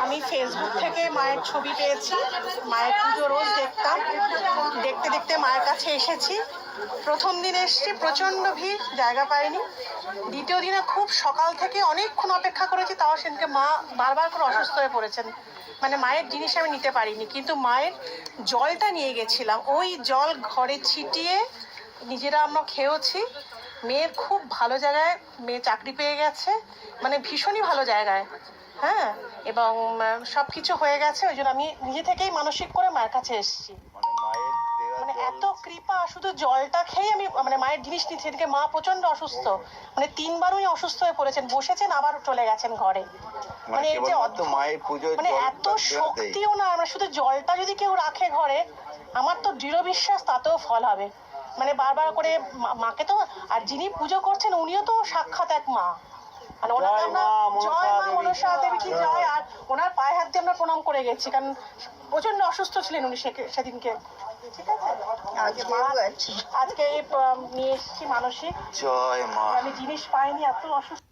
আমি ফেসবুক থেকে মায়ের ছবি পেয়েছি। মায়ের পুজো রোজ দেখতাম, দেখতে দেখতে মায়ের কাছে এসেছি। প্রথম দিন এসেছি, প্রচণ্ড ভিড়, জায়গা পাইনি। দ্বিতীয় দিনে খুব সকাল থেকে অনেকক্ষণ অপেক্ষা করেছি, তাও সেদিনকে মা বারবার করে অসুস্থ হয়ে পড়েছেন। মানে মায়ের জিনিস আমি নিতে পারিনি, কিন্তু মায়ের জলটা নিয়ে গেছিলাম। ওই জল ঘরে ছিটিয়ে নিজেরা আমরা খেয়েওছি। মেয়ের খুব ভালো জায়গায় মেয়ে চাকরি পেয়ে গেছে, মানে ভীষণই ভালো জায়গায়। হ্যাঁ, এবং সব কিছু হয়ে গেছে। ওই জন্য আমি নিজে থেকেই মানসিক করে মায়ের কাছে এসেছি। মানে এত কৃপা, শুধু জলটা খেয়ে আমি মানে মায়ের জিনিস নিচ্ছি। সেদিকে মা প্রচন্ড অসুস্থ, মানে 3বার উনি অসুস্থ হয়ে পড়েছেন, বসেছেন আবার চলে গেছেন ঘরে। মানে এই যে মানে এত শক্তিও না, আমরা শুধু জলটা যদি কেউ রাখে ঘরে, আমার তো দৃঢ় বিশ্বাস তাতেও ফল হবে। মানে বারবার করে মাকে তো, আর যিনি পুজো করছেন উনিও তো সাক্ষাৎ এক মা। মানে ওনাকে আমরা জয় মা মনসা দেবী কি জয়, আর ওনার পায়ে হাত দিয়ে আমরা প্রণাম করে গেছি, কারণ প্রচন্ড অসুস্থ ছিলেন উনি সেদিনকে। ঠিক আছে, আজকে নিয়ে এসেছি মানসিক। জয় মা। আমি জিনিস পাইনি, এত অসুস্থ।